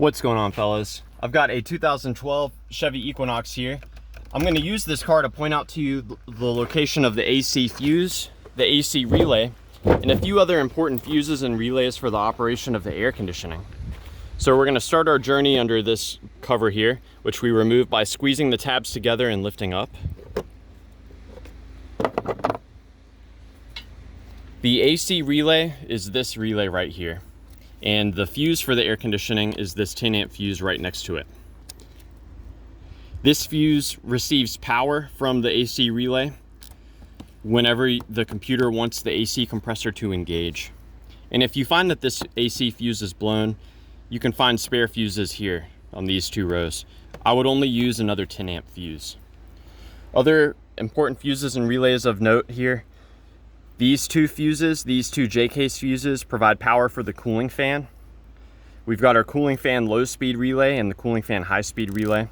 What's going on, fellas? I've got a 2012 Chevy Equinox here. I'm going to use this car to point out to you the location of the AC fuse, the AC relay, and a few other important fuses and relays for the operation of the air conditioning. So we're going to start our journey under this cover here, which we remove by squeezing the tabs together and lifting up. The AC relay is this relay right here. And the fuse for the air conditioning is this 10 amp fuse right next to it. This fuse receives power from the AC relay whenever the computer wants the AC compressor to engage. And if you find that this AC fuse is blown, you can find spare fuses here on these two rows. I would only use another 10 amp fuse. Other important fuses and relays of note here. These two fuses, these two J-case fuses, provide power for the cooling fan. We've got our cooling fan low speed relay and the cooling fan high speed relay.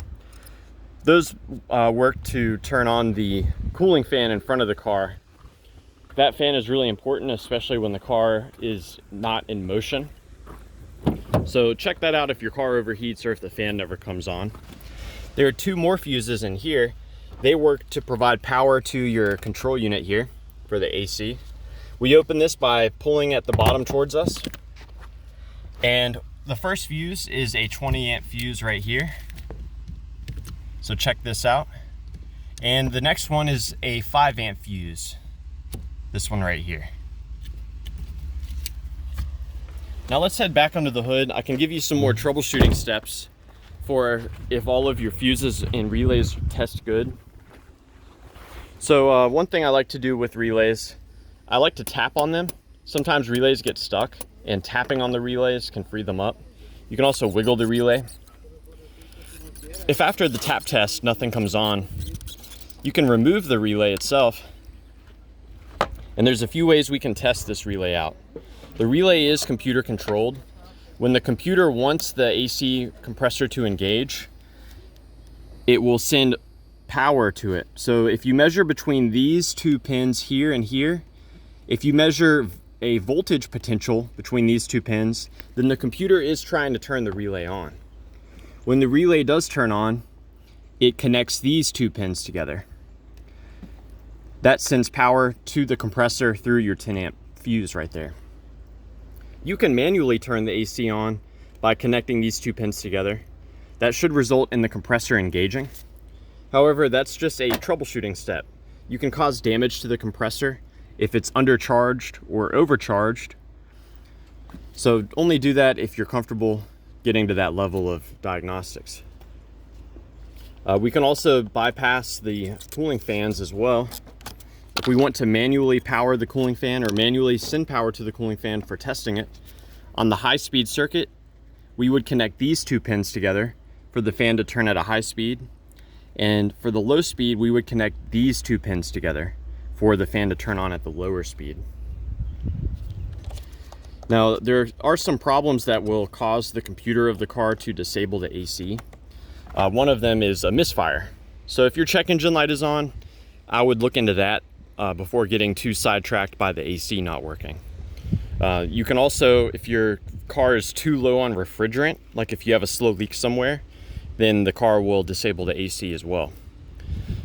Those work to turn on the cooling fan in front of the car. That fan is really important, especially when the car is not in motion. So check that out if your car overheats or if the fan never comes on. There are two more fuses in here. They work to provide power to your control unit here for the AC. We open this by pulling at the bottom towards us. And the first fuse is a 20 amp fuse right here. So check this out. And the next one is a 5 amp fuse. This one right here. Now let's head back under the hood. I can give you some more troubleshooting steps for if all of your fuses and relays test good. So one thing I like to do with relays, I like to tap on them. Sometimes relays get stuck and tapping on the relays can free them up. You can also wiggle the relay. If after the tap test nothing comes on, you can remove the relay itself. And there's a few ways we can test this relay out. The relay is computer controlled. When the computer wants the AC compressor to engage, it will send power to it. So if you measure between these two pins here and here, if you measure a voltage potential between these two pins, then the computer is trying to turn the relay on. When the relay does turn on, it connects these two pins together. That sends power to the compressor through your 10 amp fuse right there. You can manually turn the AC on by connecting these two pins together. That should result in the compressor engaging. However, that's just a troubleshooting step. You can cause damage to the compressor if it's undercharged or overcharged. So only do that if you're comfortable getting to that level of diagnostics. We can also bypass the cooling fans as well. If we want to manually power the cooling fan or manually send power to the cooling fan for testing it, on the high-speed circuit, we would connect these two pins together for the fan to turn at a high speed. And for the low speed, we would connect these two pins together for the fan to turn on at the lower speed. Now, there are some problems that will cause the computer of the car to disable the AC. One of them is a misfire. So if your check engine light is on, I would look into that before getting too sidetracked by the AC not working. You can also, if your car is too low on refrigerant, like if you have a slow leak somewhere, then the car will disable the AC as well.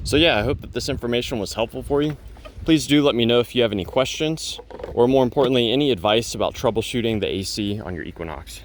So yeah, I hope that this information was helpful for you. Please do let me know if you have any questions, or more importantly, any advice about troubleshooting the AC on your Equinox.